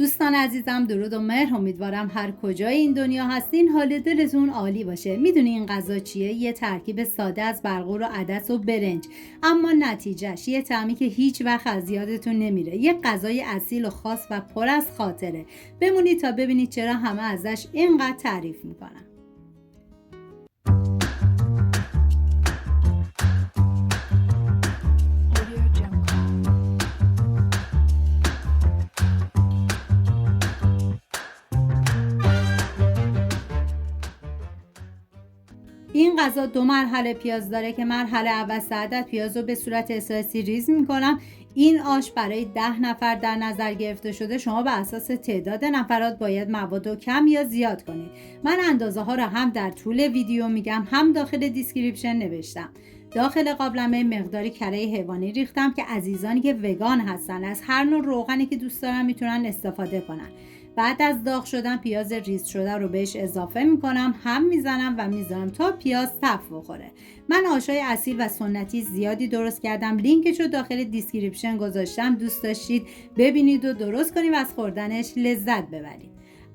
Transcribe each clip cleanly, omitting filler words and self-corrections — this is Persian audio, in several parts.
دوستان عزیزم، درود و مهر. امیدوارم هر کجای این دنیا هستین حال دلتون عالی باشه. میدونی این غذا چیه؟ یه ترکیب ساده از بلغور و عدس و برنج، اما نتیجهش یه طعمی که هیچ وقت از یادتون نمیره. یه غذای اصیل و خاص و پر از خاطره. بمونید تا ببینید چرا همه ازش اینقدر تعریف میکنن. این غذا 2 مرحله پیاز داره که مرحله اول 3 عدد پیاز رو به صورت اسلایسی ریز میکنم. این آش برای 10 نفر در نظر گرفته شده. شما به اساس تعداد نفرات باید مواد رو کم یا زیاد کنید. من اندازه ها رو هم در طول ویدیو میگم، هم داخل دیسکریپشن نوشتم. داخل قابلمه مقداری کره حیوانی ریختم که عزیزانی که وگان هستن از هر نوع روغنی که دوست دارن میتونن استفاده کنن. بعد از داغ شدن پیاز ریز شده رو بهش اضافه میکنم، هم میزنم و میذارم تا پیاز تف بخوره. من آشای اصیل و سنتی زیادی درست کردم، لینکش رو داخل دیسکریپشن گذاشتم. دوست داشتید ببینید و درست کنید و از خوردنش لذت ببرید.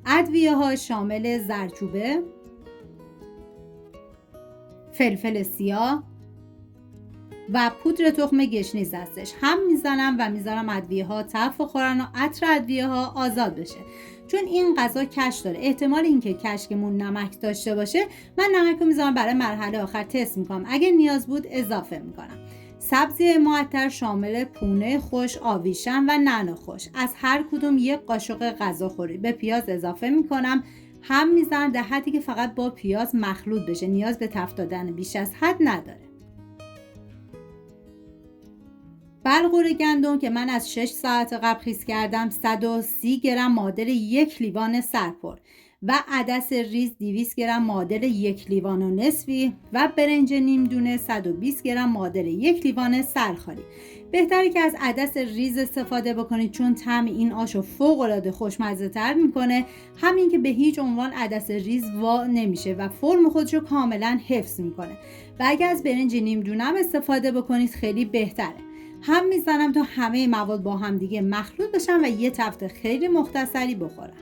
ادویه ها شامل زردچوبه، فلفل سیاه و پودر تخم گشنیز هستش. هم میزنم و میذارم ادویه ها تف بخورن و عطر ادویه ها آزاد بشه. چون این غذا کش داره، احتمال اینکه کشکمون نمک داشته باشه، من نمک رو میذارم برای مرحله آخر تست میکنم. اگه نیاز بود اضافه میکنم. سبزی معطر شامل پونه خوش، آویشن و نعنا خوش. از هر کدوم یک قاشق غذاخوری به پیاز اضافه میکنم. هم میزنم در حدی که فقط با پیاز مخلوط بشه. نیاز به تفت دادن بیش از حد نداره. بلغور گندم که من از 6 ساعت قبل خیس کردم، 130 گرم معادل 1 لیوان سرپر و عدس ریز 200 گرم معادل 1 لیوان و نصفی و برنج نیم دونه 120 گرم معادل 1 لیوان سرخالی. بهتره که از عدس ریز استفاده بکنید چون طعم این آشو فوق العاده خوشمزه تر میکنه. همین که به هیچ عنوان عدس ریز وا نمیشه و فرم خودشو کاملا حفظ میکنه. و اگه از برنج نیم دونه هم استفاده بکنید خیلی بهتره. هم میزنم تا همه مواد با هم دیگه مخلوط بشن و یه تفت خیلی مختصری بخورم.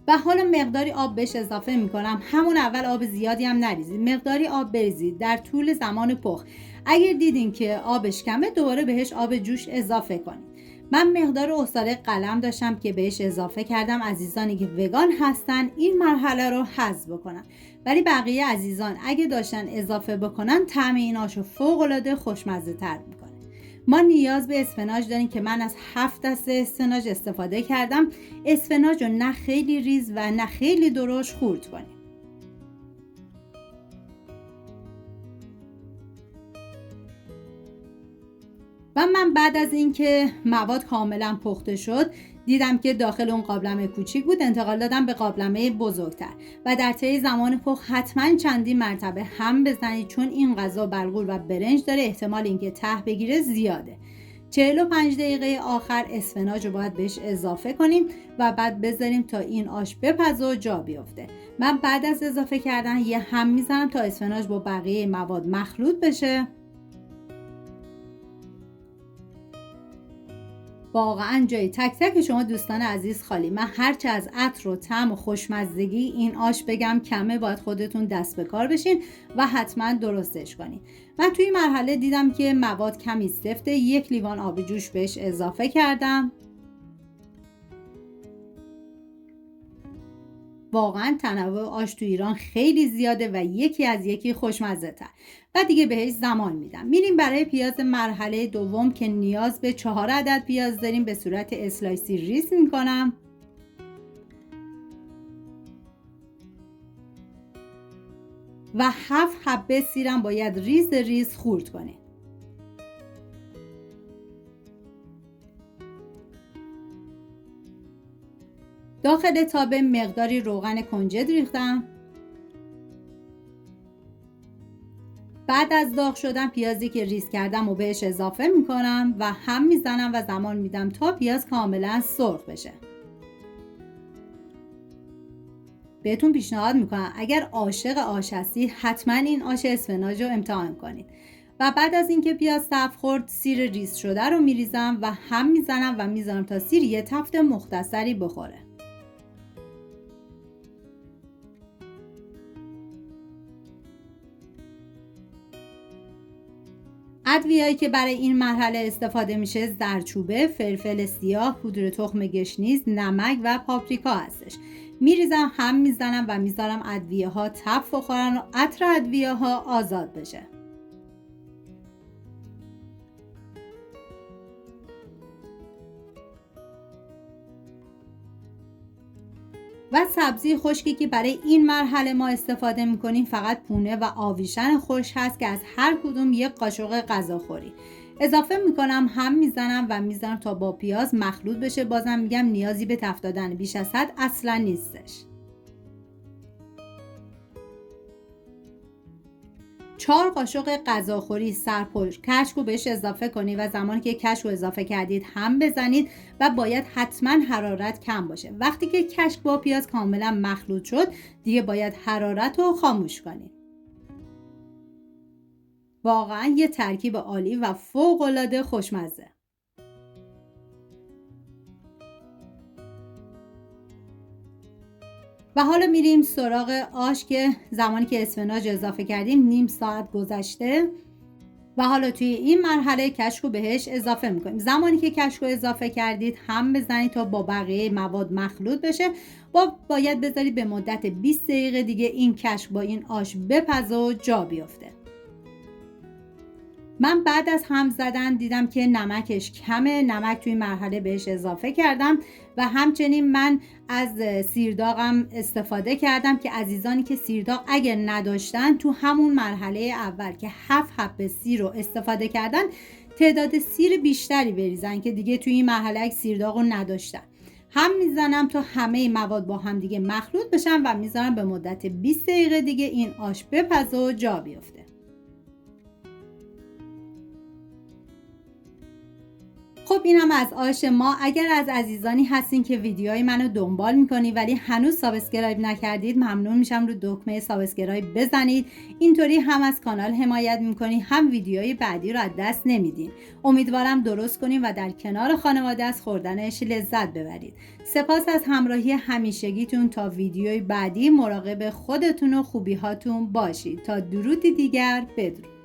و حالا مقداری آب بهش اضافه میکنم. همون اول آب زیادی هم نریزید، مقداری آب بریزید در طول زمان پخت. اگر دیدین که آبش کمه دوباره بهش آب جوش اضافه کنید. من مقدار عصاره قلم داشتم که بهش اضافه کردم. عزیزانی که وگان هستن این مرحله رو حذف بکنن، ولی بقیه عزیزان اگه داشتن اضافه بکنن طعم این آشو فوق العاده خوشمزه تر میکنه. ما نیاز به اسفناج داریم که من از 7 دسته اسفناج استفاده کردم. اسفناج رو نه خیلی ریز و نه خیلی درشت خورد کنیم. و من بعد از اینکه مواد کاملا پخته شد دیدم که داخل اون قابلمه کوچیک بود، انتقال دادم به قابلمه بزرگتر و در طی زمان پخت حتما چندین مرتبه هم بزنید چون این غذا بلغور و برنج داره، احتمال اینکه ته بگیره زیاده. 45 دقیقه آخر اسفناج رو باید بهش اضافه کنیم و بعد بذاریم تا این آش بپزه و جا بیفته. من بعد از اضافه کردن یه هم میزنم تا اسفناج با بقیه مواد مخلوط بشه. واقعا جای تک تک شما دوستان عزیز خالی. من هرچه از عطر و طعم و خوشمزگی این آش بگم کمه، باید خودتون دست به کار بشین و حتما درستش کنین. من توی مرحله دیدم که مواد کمی سفته، 1 لیوان آب جوش بهش اضافه کردم. واقعا تنوع آش تو ایران خیلی زیاده و یکی از یکی خوشمزه تر و دیگه بهش زمان میدم. میریم برای پیاز مرحله دوم که نیاز به 4 عدد پیاز داریم. به صورت اسلایسی ریز میکنم و 7 حبه سیرم باید ریز ریز خورد کنیم. داخل تابه مقداری روغن کنجد ریختم. بعد از داغ شدن پیازی که ریز کردم و بهش اضافه میکنم و هم میزنم و زمان میدم تا پیاز کاملا سرخ بشه. بهتون پیشنهاد میکنم اگر عاشق آش هستی حتما این آش اسفناج رو امتحان کنید. و بعد از اینکه پیاز تفت خورد سیر ریز شده رو میریزم و هم میزنم و میذارم تا سیر یه تفت مختصری بخوره. ادویه‌ای که برای این مرحله استفاده میشه زردچوبه، فلفل سیاه، پودر تخم گشنیز، نمک و پاپریکا هستش. میریزم هم میزنم و میذارم ادویه ها تفت بخورن و عطر ادویه ها آزاد بشه. و سبزی خشکی که برای این مرحله ما استفاده میکنیم فقط پونه و آویشن خشک هست که از هر کدوم یک قاشق غذاخوری اضافه میکنم، هم میزنم و میذارم تا با پیاز مخلوط بشه. بازم میگم نیازی به تفت دادن بیش از حد اصلا نیستش. 4 قاشق غذاخوری سرپوش کشک رو بهش اضافه کنید و زمانی که کشک رو اضافه کردید هم بزنید و باید حتما حرارت کم باشه. وقتی که کشک با پیاز کاملا مخلوط شد دیگه باید حرارت رو خاموش کنید. واقعا یه ترکیب عالی و فوق‌العاده خوشمزه. و حالا میریم سراغ آش که زمانی که اسفناج اضافه کردیم نیم ساعت گذشته و حالا توی این مرحله کشک رو بهش اضافه میکنیم. زمانی که کشک رو اضافه کردید هم بزنید تا با بقیه مواد مخلوط بشه. باید بذارید به مدت 20 دقیقه دیگه این کشک با این آش بپزه و جا بیفته. من بعد از هم زدن دیدم که نمکش کمه، نمک توی مرحله بهش اضافه کردم و همچنین من از سیرداغم استفاده کردم که عزیزانی که سیرداغ اگر نداشتن تو همون مرحله اول که 7 حب سیر رو استفاده کردن تعداد سیر بیشتری بریزن که دیگه توی این مرحله سیرداغ رو نداشتن. هم میزنم تا همه مواد با هم دیگه مخلوط بشن و میذارم به مدت 20 دقیقه دیگه این آش بپزه و جا بیفته. خب اینم از آش ما. اگر از عزیزانی هستین که ویدیوهای منو دنبال میکنی ولی هنوز سابسکرایب نکردید، ممنون میشم رو دکمه سابسکرایب بزنید. اینطوری هم از کانال حمایت میکنی هم ویدیوهای بعدی رو از دست نمیدین. امیدوارم درست کنیم و در کنار خانواده از خوردنش لذت ببرید. سپاس از همراهی همیشگیتون. تا ویدیوی بعدی مراقب خودتون و خوبی هاتون باشید. تا درودی دیگر، بدرود.